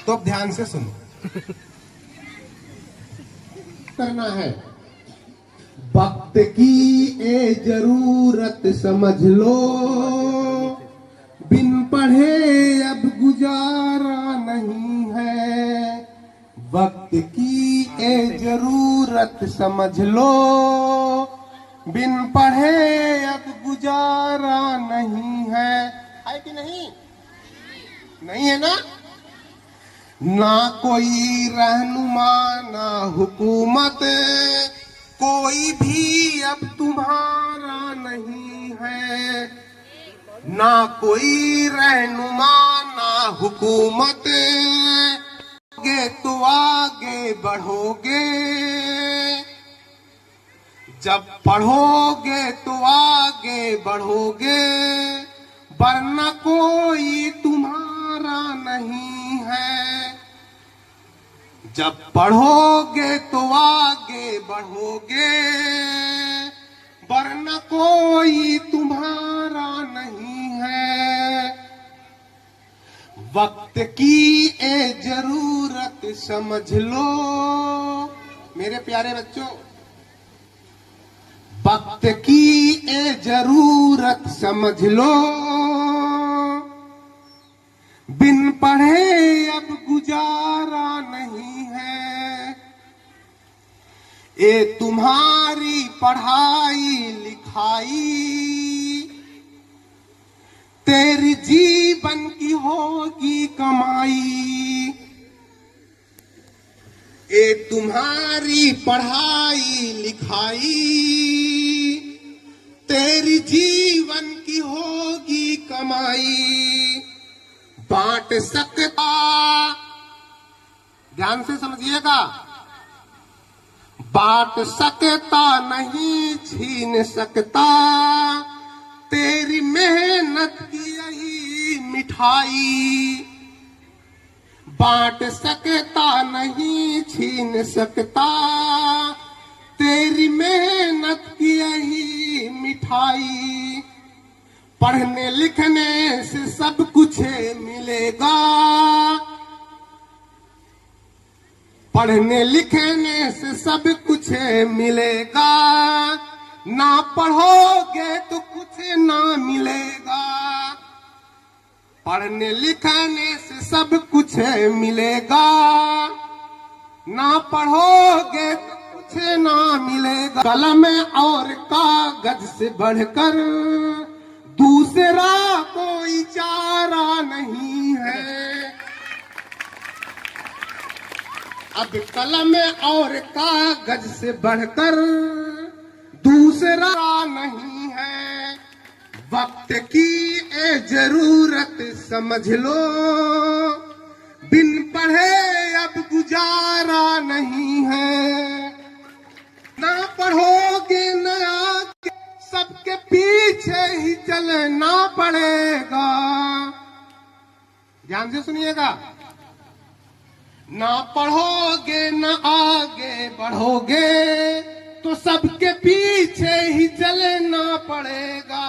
तो अब ध्यान से सुनो। करना है वक्त की ए जरूरत समझ लो, बिन पढ़े अब गुजारा नहीं है। वक्त की ए जरूरत समझ लो, बिन पढ़े अब गुजारा नहीं है कि नहीं? नहीं है ना? ना कोई रहनुमा ना हुकूमत, कोई भी अब तुम्हारा नहीं है। ना कोई रहनुमा ना हुकूमत, आगे तो आगे बढ़ोगे। जब पढ़ोगे तो आगे बढ़ोगे, वरना कोई तुम्हारा नहीं है। जब पढ़ोगे तो आगे बढ़ोगे, वरना कोई तुम्हारा नहीं है। वक्त की ए जरूरत समझ लो मेरे प्यारे बच्चों, वक्त की ए जरूरत समझ लो, बिन पढ़े अब गुजारा नहीं है। ए तुम्हारी पढ़ाई लिखाई तेरी जीवन की होगी कमाई। ए तुम्हारी पढ़ाई लिखाई तेरी जीवन की होगी कमाई। बांट सकता, ध्यान से समझिएगा, बांट सकता नहीं छीन सकता तेरी मेहनत की यही मिठाई। बांट सकता नहीं छीन सकता तेरी मेहनत की यही मिठाई। पढ़ने लिखने से सब कुछ मिलेगा, पढ़ने लिखने से सब कुछ मिलेगा। ना पढ़ोगे तो कुछ ना मिलेगा। पढ़ने लिखने से सब कुछ मिलेगा, ना पढ़ोगे तो कुछ ना मिलेगा। कलम और कागज से बढ़कर दूसरा कोई चारा नहीं है। अब कलम और कागज से बढ़कर दूसरा नहीं है। वक्त की ए जरूरत समझ लो, बिन पढ़े अब गुजारा नहीं है। ना पढ़ोगे न आगे, सबके पीछे ही चलना पड़ेगा। ध्यान से सुनिएगा, ना पढ़ोगे न आगे बढ़ोगे तो सबके पीछे ही चलना पड़ेगा।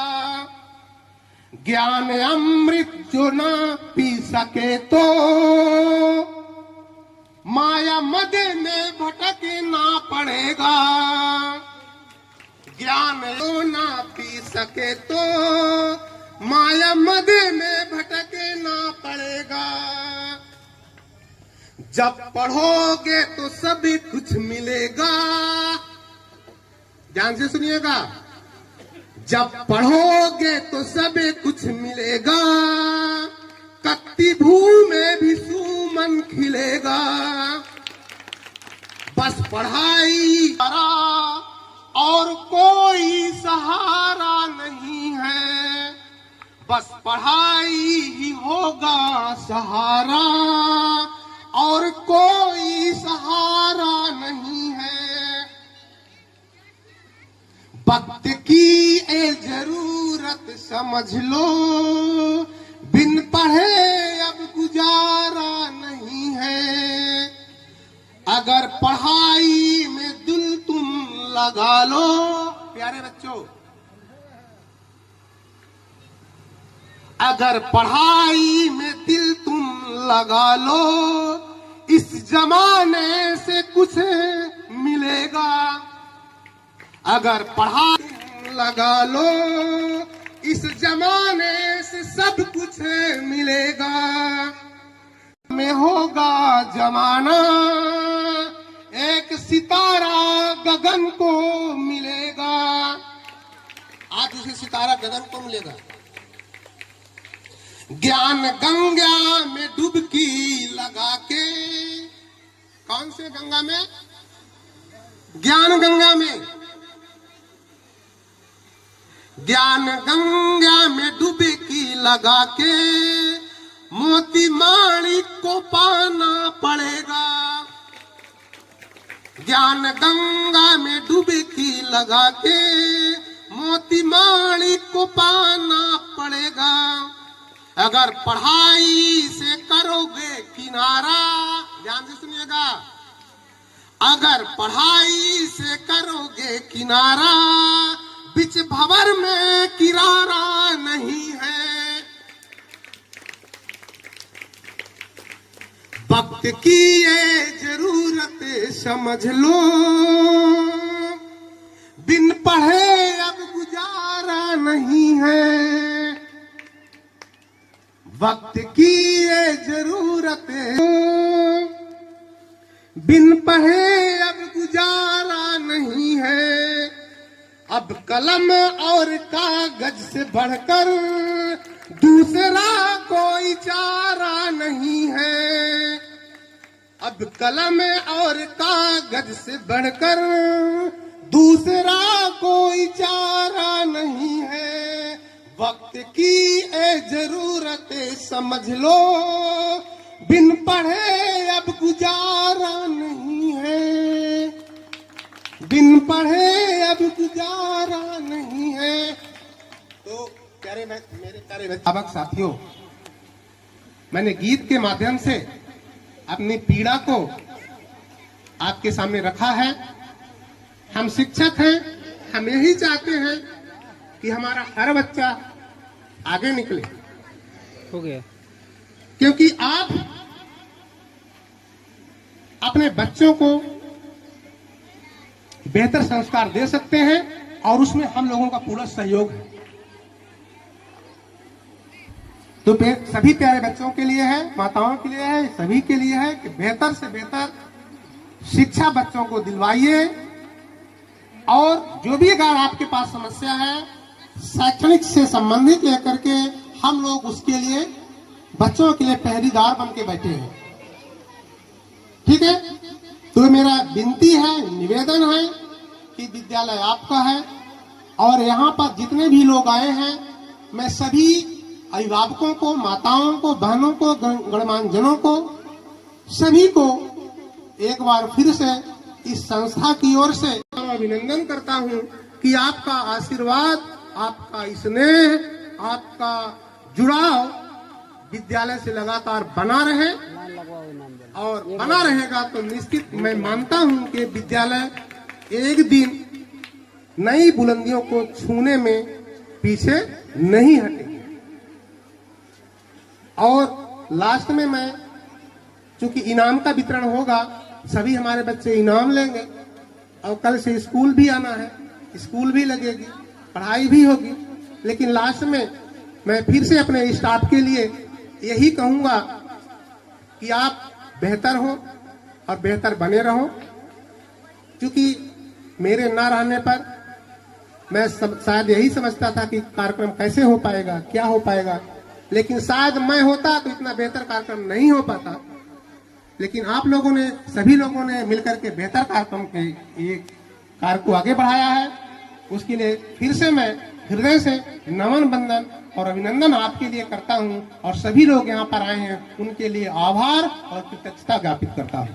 ज्ञान अमृत जो ना पी सके तो माया मद में भटकना पड़ेगा। ज्ञान जो ना पी सके तो माया मद में भटकना पड़ेगा। जब पढ़ोगे तो सभी कुछ मिलेगा। ध्यान से सुनिएगा, जब पढ़ोगे तो सभी कुछ मिलेगा। कत्ती भूमि में भी सुमन खिलेगा। बस पढ़ाई करा और कोई सहारा नहीं है। बस पढ़ाई ही होगा सहारा और कोई सहारा नहीं है। वक्त की ए जरूरत समझ लो, बिन पढ़े अब गुजारा नहीं है। अगर पढ़ाई में दिल तुम लगा लो, प्यारे बच्चों, अगर पढ़ाई में दिल तुम लगा लो, इस जमाने से कुछ मिलेगा। अगर पढ़ाई लगा लो, इस जमाने से सब कुछ मिलेगा। में होगा जमाना, एक सितारा गगन को मिलेगा। आज उसे सितारा गगन को मिलेगा। ज्ञान गंगा में डुबकी लगा के, कौन से गंगा में? ज्ञान गंगा में। ज्ञान गंगा में डुबकी लगा के मोती माणिक को पाना पड़ेगा। ज्ञान गंगा में डुबकी लगा के मोती माणिक को पाना पड़ेगा। अगर पढ़ाई से करोगे किनारा, ध्यान से सुनिएगा, अगर पढ़ाई से करोगे किनारा, बीच भंवर में किरारा नहीं है। वक्त की ये जरूरत समझ लो, बिन पढ़े अब गुजारा नहीं है। वक्त की ये जरूरत, बिन पढ़े अब गुजारा नहीं है। अब कलम और कागज से बढ़कर दूसरा कोई चारा नहीं है। अब कलम और कागज से बढ़कर दूसरा कोई चारा नहीं है। वक्त की ए जरूरत समझ लो, बिन पढ़े अब गुजारा नहीं है। बिन पढ़े अब गुजारा नहीं है। तो प्यारे मेरे प्यारे अभिभावक साथियों, मैंने गीत के माध्यम से अपनी पीड़ा को आपके सामने रखा है। हम शिक्षक हैं, हम यही चाहते हैं कि हमारा हर बच्चा आगे निकले। हो गया। क्योंकि आप अपने बच्चों को बेहतर संस्कार दे सकते हैं और उसमें हम लोगों का पूरा सहयोग है। तो सभी प्यारे बच्चों के लिए है, माताओं के लिए है, सभी के लिए है कि बेहतर से बेहतर शिक्षा बच्चों को दिलवाइए। और जो भी अगर आपके पास समस्या है शैक्षणिक से संबंधित लेकर के, हम लोग उसके लिए बच्चों के लिए पहरेदार बन के बैठे हैं। ठीक है? तो मेरा विनती है, निवेदन है कि विद्यालय आपका है और यहाँ पर जितने भी लोग आए हैं, मैं सभी अभिभावकों को, माताओं को, बहनों को, गणमान्यजनों को, सभी को एक बार फिर से इस संस्था की ओर से अभिनंदन करता हूँ कि आपका आशीर्वाद, आपका स्नेह, आपका जुड़ाव विद्यालय से लगातार बना रहे और बना रहेगा। तो निश्चित मैं मानता हूँ कि विद्यालय एक दिन नई बुलंदियों को छूने में पीछे नहीं हटेगी। और लास्ट में मैं, चूंकि इनाम का वितरण होगा, सभी हमारे बच्चे इनाम लेंगे और कल से स्कूल भी आना है, स्कूल भी लगेगी, पढ़ाई भी होगी। लेकिन लास्ट में मैं फिर से अपने स्टाफ के लिए यही कहूंगा कि आप बेहतर हो और बेहतर बने रहो। क्योंकि मेरे ना रहने पर मैं शायद यही समझता था कि कार्यक्रम कैसे हो पाएगा, क्या हो पाएगा, लेकिन शायद मैं होता तो इतना बेहतर कार्यक्रम नहीं हो पाता। लेकिन आप लोगों ने, सभी लोगों ने मिलकर के बेहतर कार्यक्रम के ये कार्य को आगे बढ़ाया है। उसके लिए फिर से मैं हृदय से नमन बंदन और अभिनंदन आपके लिए करता हूं और सभी लोग यहाँ पर आए हैं उनके लिए आभार और कृतज्ञता ज्ञापित करता हूं।